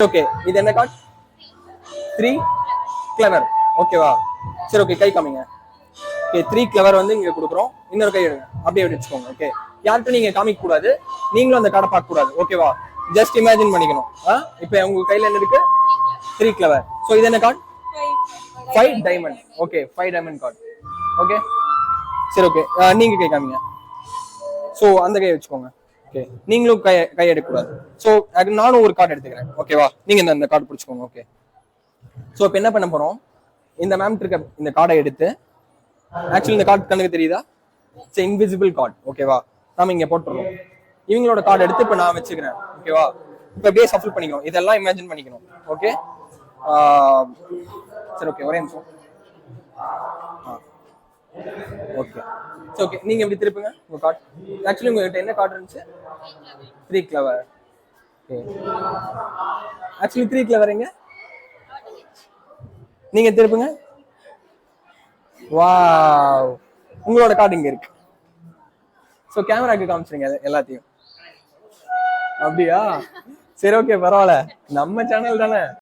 Okay, இது என்ன card? 3 clever. ஓகேவா? சரி, ஓகே, கை காமிங்க. ஓகே, 3 கிளவர் வந்து இங்க கொடுக்குறோம். இன்னொரு கை எடுங்க, அப்படியே வச்சுக்கோங்க. ஓகே, யார்கிட்ட நீங்க காமிக்க கூடாது, நீங்களும் அந்த கார்டை பார்க்க கூடாது. ஓகேவா? ஜஸ்ட் இமேஜின் பண்ணிக்கணும். இப்போ உங்க கையில என்ன இருக்கு? 3 கிளவர். ஸோ இது என்ன card? 5 diamond. Okay, 5 diamond card. Okay, சரி, ஓகே, நீங்க கை காமிங்க. ஸோ அந்த கையை வச்சுக்கோங்க. ஓகே, நீங்களும் கை எடுக்கக்கூடாது. ஸோ நானும் ஒரு கார்டு எடுத்துக்கிறேன். ஓகேவா? நீங்க இந்த கார்டு பிடிச்சிக்கோங்க. ஓகே, ஸோ இப்போ என்ன பண்ண போறோம்? இந்த மேம் இருக்க இந்த கார்டை எடுத்து, ஆக்சுவலி இந்த கார்டு கண்ணுக்கு தெரியுதா? It's invisible card. ஓகேவா? நாம இங்க போட்டுருவோம். இவங்களோட கார்டு எடுத்து இப்போ நான் வச்சுக்கிறேன். ஓகேவா? இப்போ அப்படியே சஃபில் பண்ணிக்கணும். இதெல்லாம் இமேஜின் பண்ணிக்கணும். ஓகே, சரி, ஓகே, ஒரே நிமிஷம். ஓகே, சரி, ஓகே, நீங்க எப்படி திருப்புங்க உங்க கார்டு. ஆக்சுவலி உங்ககிட்ட என்ன கார்டு இருந்துச்சு? 3 கிளவர். ஓகே, ஆக்சுவலி 3 கிளவர் எங்க? நீங்க திருப்புங்க. வாவ், உங்களோட கார்டு இங்க இருக்கு. ஸோ கேமராக்கு காமிச்சிருங்க எல்லாத்தையும். அப்படியா? சரி, ஓகே, பரவாயில்ல, நம்ம சேனல் தானே.